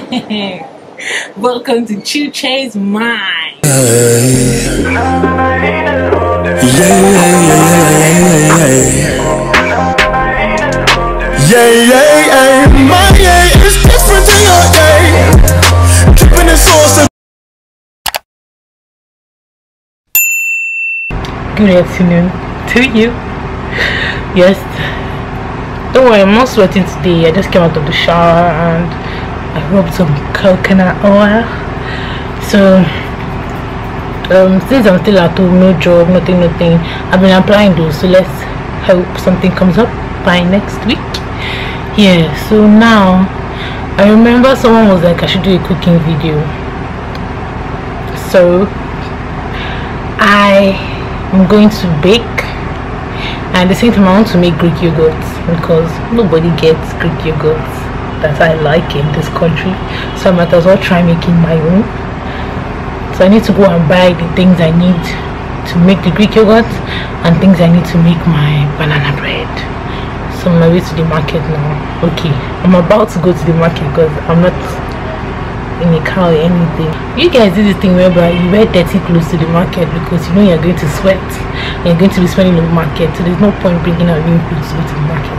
Welcome to Chuches Mind. My is different than your keeping it sauce. Good afternoon to you. Yes, don't worry, I'm not sweating today. I just came out of the shower and I rubbed some coconut oil. So since I'm still at home, no job, nothing, I've been applying those, so let's hope something comes up by next week. Yeah, so now I remember someone was like I should do a cooking video, so I am going to bake, and at the same time I want to make Greek yogurt because nobody gets Greek yogurt that I like in this country, so I might as well try making my own. So I need to go and buy the things I need to make the Greek yogurt and things I need to make my banana bread. So I'm on my way to the market now. Okay, I'm about to go to the market because I'm not in a car or anything. You guys do this thing whereby you wear dirty clothes to the market because you know you're going to sweat and you're going to be spending in the market, so there's no point bringing out new clothes to go to the market.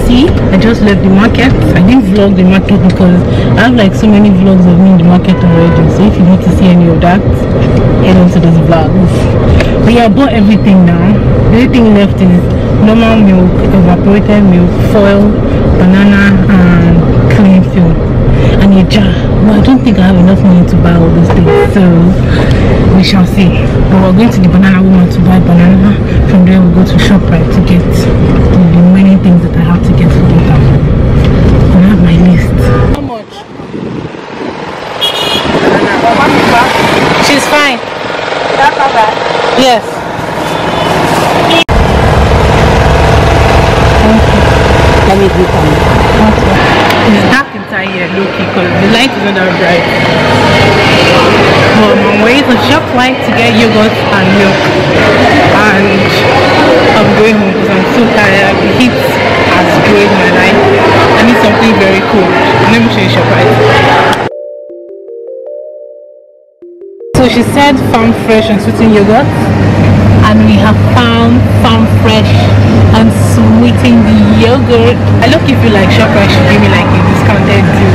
I just left the market. I didn't vlog the market because I have like so many vlogs of me in the market already, so if you need to see any of that, head on to those vlogs. But yeah, I bought everything now. The only thing left is normal milk, evaporated milk, foil, banana and clean film, and a jar. But I don't think I have enough money to buy all those things, so we shall see. But we're going to the banana woman to buy banana. From there we'll go to ShopRite to get the many things that I have to get for later. I have my list. How much? She's fine. That's not bad. Yes. Let me do something. It's dark inside here, low-key, because the light is not that bright. Well, I'm on my way to ShopRite to get yogurt and milk, and I'm going home because I'm so tired. The heat has drained my life. I need something very cool. Let me show you ShopRite. So she said farm fresh and sweetened yogurt, and we have found farm fresh and sweetened yogurt. I look if you like ShopRite should give me like a discounted deal.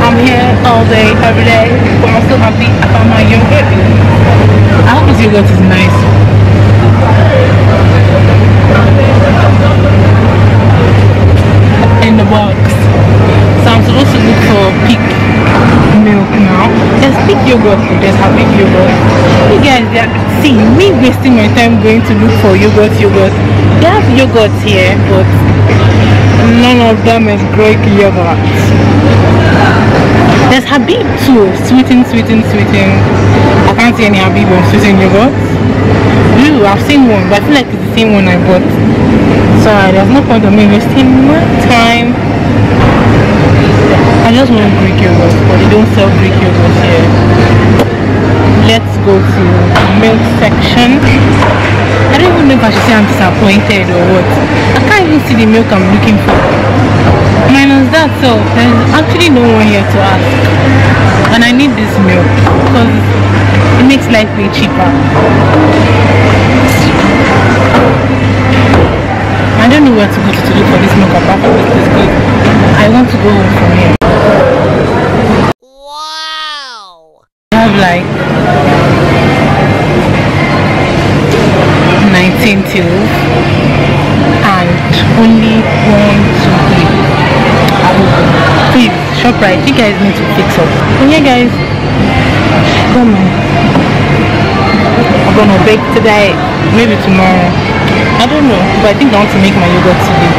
I'm here all day, every day, but I'm so happy I found my yogurt. I hope this yogurt is nice. In the box. So I'm supposed to look for pig milk now. There's pig yogurt, there's a pig yogurt. You guys, see me wasting my time going to look for yogurt. They have yogurt here, but none of them is Greek yogurt. There's Habib too, sweetened. I can't see any Habib or sweetened yogurt. Ooh, I've seen one, but I feel like it's the same one I bought. So there's no point of me wasting my time. I just want Greek yogurt, but they don't sell Greek yogurt here. Let's go to the milk section. I don't even know if I should say I'm disappointed or what. I can't even see the milk I'm looking for. Minus that, so there's actually no one here to ask. And I need this milk because it makes life way cheaper. I don't know where to go to look for this milk apart from this place because I want to go home from here. Wow! I have like 19 till and only 1, 2, 3. Please, ShopRite, you guys need to fix up. And yeah guys, I'm gonna bake today, maybe tomorrow. I don't know, but I think I want to make my yogurt today.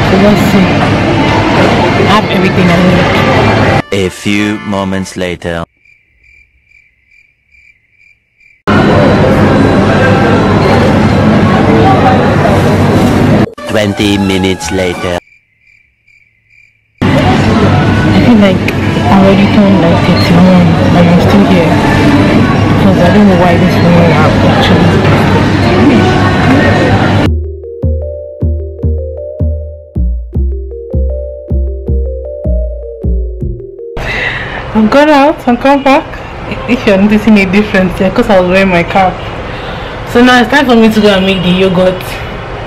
So let's see. I have everything I need. A few moments later. "20 minutes later." I feel like I already turned like 31 and I'm still here because I don't know why this phone will have actually. gone out and come back. If you're noticing a difference here, because I was wearing my cap. So now it's time for me to go and make the yogurt.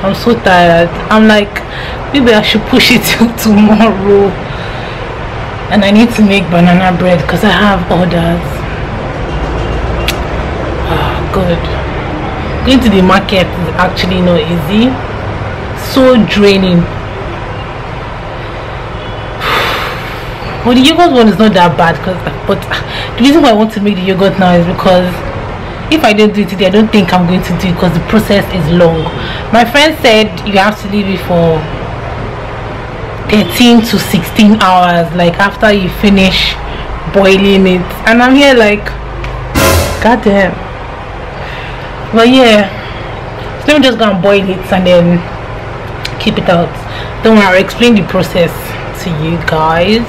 I'm so tired. I'm like, maybe I should push it till tomorrow. And I need to make banana bread because I have orders. Oh, good. Going to the market is actually not easy. So draining. Well, the yogurt one is not that bad, but the reason why I want to make the yogurt now is because if I don't do it today, I don't think I'm going to do it because the process is long. My friend said you have to leave it for 13 to 16 hours, like after you finish boiling it, and I'm here like, god damn. But yeah, so let me just go and boil it and then keep it out. Don't worry, I'll explain the process to you guys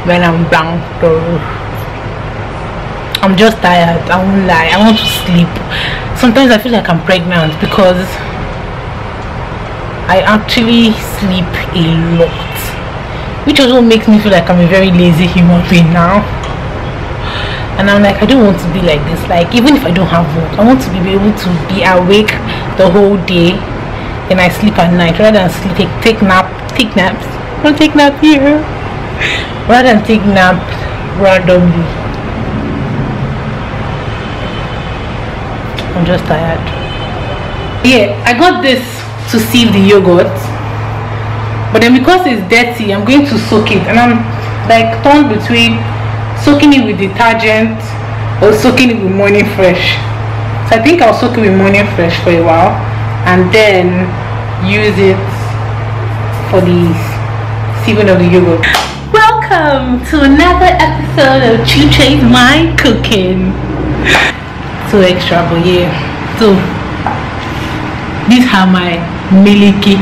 when I'm down. I'm just tired, I won't lie. I want to sleep. Sometimes I feel like I'm pregnant because I actually sleep a lot, which also makes me feel like I'm a very lazy human being now. And I'm like, I don't want to be like this. Like, even if I don't have work, I want to be able to be awake the whole day, and I sleep at night rather than sleep, take naps. I don't take nap here. Rather than take nap randomly. I'm just tired. Yeah, I got this to sieve the yogurt, but then because it's dirty, I'm going to soak it, and I'm like torn between soaking it with detergent or soaking it with morning fresh. So I think I'll soak it with morning fresh for a while and then use it for the sieving of the yogurt. Welcome to another episode of Chuches My Cooking. So extra, but yeah. So these are my milky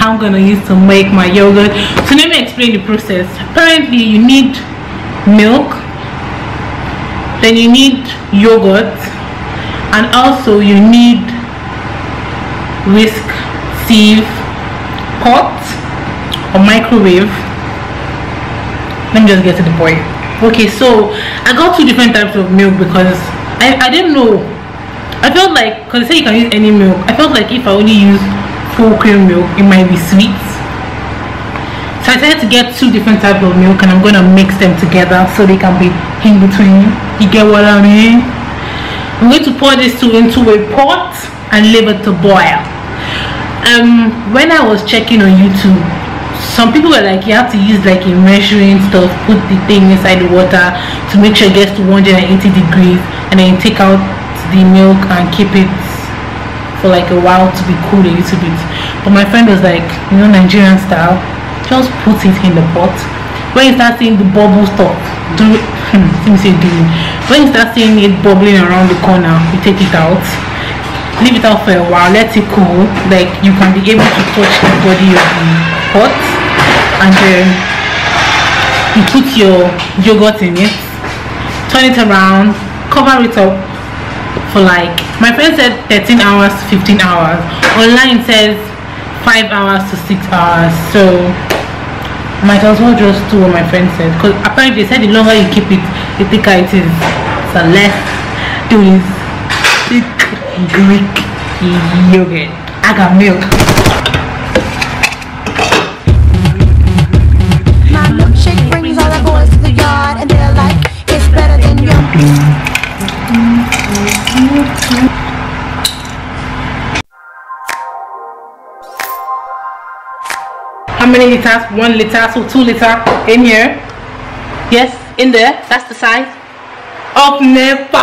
I'm gonna use to make my yogurt. So let me explain the process. Apparently you need milk, then you need yogurt, and also you need whisk, sieve, pot or microwave. Let me just get to the point. Okay, so I got two different types of milk because I didn't know. I felt like, because they say you can use any milk, I felt like if I only use full cream milk, it might be sweet. So I decided to get two different types of milk, and I'm going to mix them together so they can be in between. You get what I mean? I'm going to pour this two into a pot and leave it to boil. When I was checking on YouTube, some people were like, you have to use like a measuring stuff, put the thing inside the water to make sure it gets to 180 degrees, and then you take out the milk and keep it for like a while to be cool a little bit. But my friend was like, you know, Nigerian style, just put it in the pot. When you start seeing the bubble stop, when you start seeing it bubbling around the corner, you take it out, leave it out for a while, let it cool. Like, you can be able to touch the body of the pot, and then you put your yogurt in it, turn it around, cover it up for like, my friend said 13 hours to 15 hours. Online says 5 hours to 6 hours. So might as well just do what my friend said, because apparently they said the longer you keep it, the thicker it is. So let's do this thick Greek yogurt. I got milk. My milkshake brings all the boys to the yard, and they're like, it's better than your. How many liters? 1 liter, so 2 liter in here. Yes, in there. That's the size of Nepal.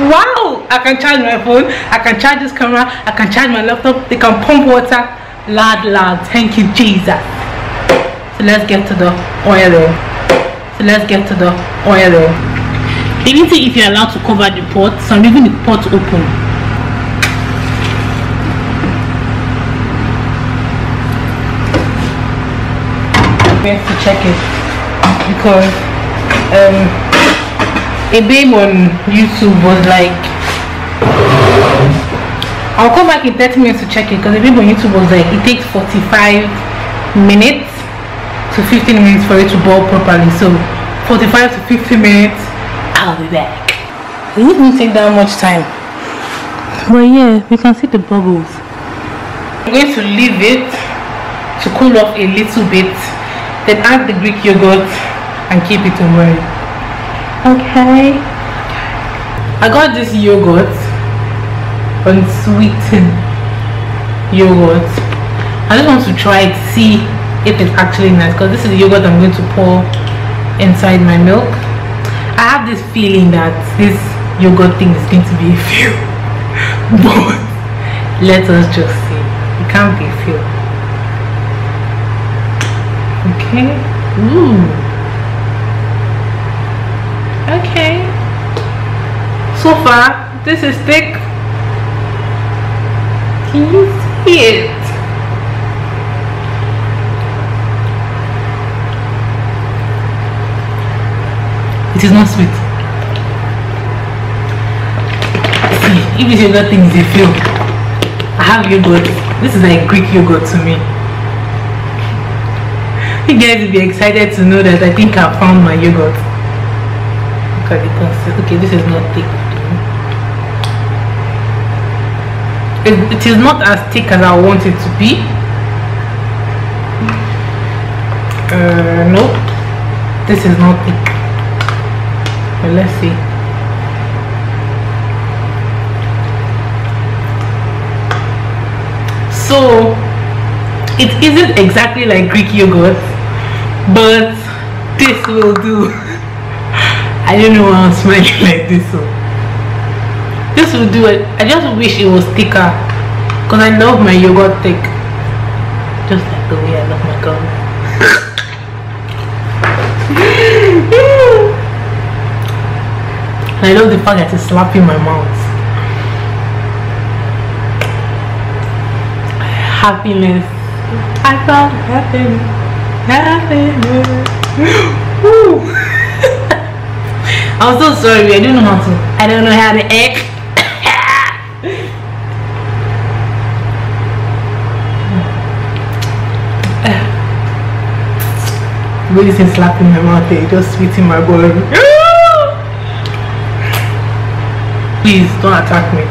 Wow! I can charge my phone, I can charge this camera, I can charge my laptop, they can pump water. Lad, thank you Jesus. So let's get to the oil. They didn't say if you're allowed to cover the pot, so I'm leaving the pot open. To check it, because a babe on YouTube was like, I'll come back in 30 minutes to check it, because a babe on YouTube was like, it takes 45 minutes to 15 minutes for it to boil properly. So 45 to 50 minutes, I'll be back. It didn't take that much time. But yeah, we can see the bubbles. I'm going to leave it to cool off a little bit, then add the Greek yogurt and keep it on boil. Okay. I got this yogurt, unsweetened yogurt. I just want to try it, see if it's actually nice, because this is the yogurt I'm going to pour inside my milk. I have this feeling that this yogurt thing is going to be a fail, but let us just see. It can't be a fail. Okay. Ooh. Okay. So far, this is thick. Can you see it? It is not sweet. See, if this yogurt thing is a fail, I have yogurt. This is like Greek yogurt to me. You guys will be excited to know that I think I found my yogurt. Look at the consistency. Okay, this is not thick. It is not as thick as I want it to be. Nope, this is not thick. But let's see. So it isn't exactly like Greek yogurt, but this will do. I don't know why I'm smiling like this. So this will do it. I just wish it was thicker, because I love my yogurt thick, just like the way I love my gum. I love the fact that it's slapping my mouth. Happiness. I found happiness. Happiness. Woo. I'm so sorry. I don't know how to. I don't know how to act. Really isn't slapping my mouth here, just sweeting my body. Please don't attack me.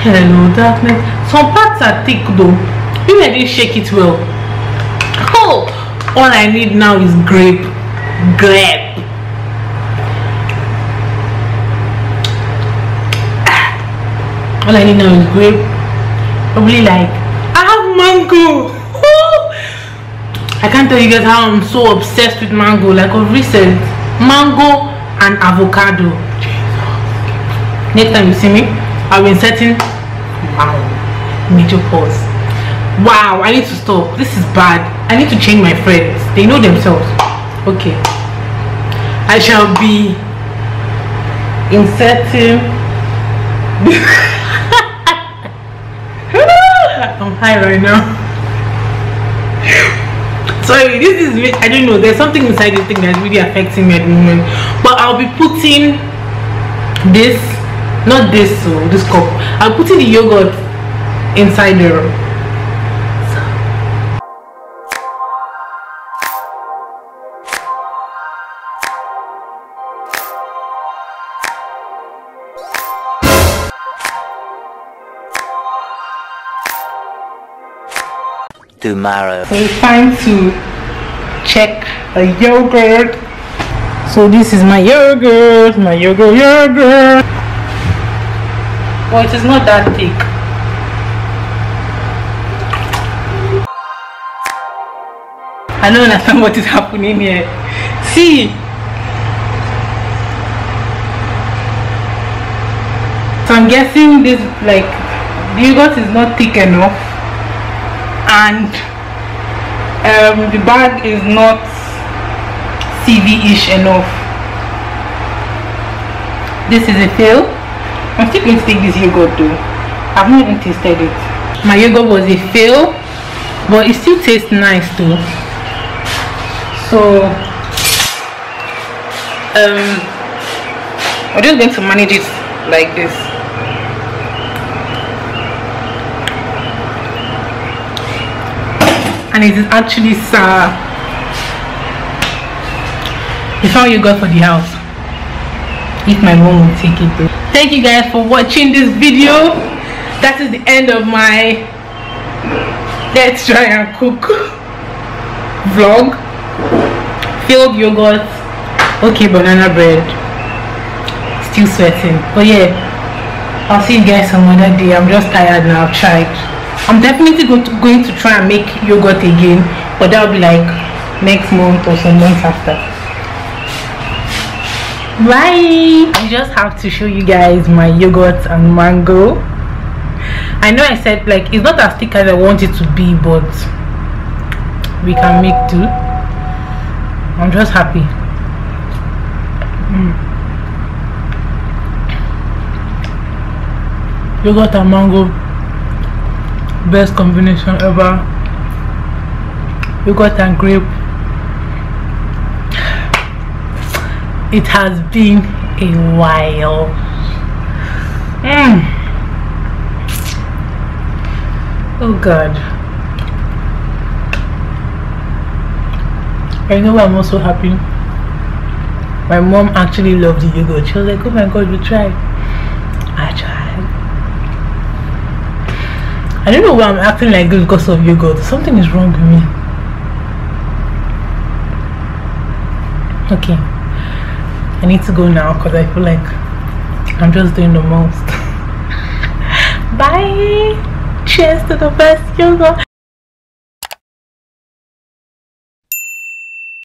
Hello darkness. Some parts are thick though. Maybe I didn't shake it well. Oh, all I need now is grape. All I need now is grape. Probably like I have mango. I can't tell you guys how I'm so obsessed with mango. Like of recent, mango and avocado. Next time you see me, I'll be inserting major pause. Wow, I need to stop. This is bad. I need to change my friends. They know themselves. Okay. I shall be inserting. I'm high right now. Sorry, this is, I don't know, there's something inside this thing that's really affecting me at the moment. But I'll be putting this, not this, so this cup. I'm putting the yogurt inside there. Tomorrow. So it's time to check the yogurt. So this is my yogurt, yogurt. Well, it is not that thick. I don't understand what is happening here. See, so I'm guessing this, like, the yogurt is not thick enough, and the bag is not CV-ish enough. This is a fail. I'm still going to take this yogurt though. I've not even tasted it. My yogurt was a fail, but it still tastes nice though. So I'm just going to manage it like this. And it is actually sour. We found yogurt for the house. If my mom will take it. Thank you guys for watching this video. That is the end of my let's try and cook vlog. Filled yogurt, okay, banana bread, still sweating, but yeah, I'll see you guys some other day. I'm just tired now. I've tried. I'm definitely going to try and make yogurt again, but that'll be like next month or some months after. Bye. I just have to show you guys my yogurt and mango. I know I said like it's not as thick as I want it to be, but we can make do. I'm just happy. Yogurt and mango, best combination ever. Yogurt and grape. It has been a while. Oh God. I know I'm also happy. My mom actually loved the yogurt. She was like, oh my God, we tried. I tried. I don't know why I'm acting like this because of yogurt. Something is wrong with me. Okay. I need to go now because I feel like I'm just doing the most. Bye. Cheers to the best yogurt.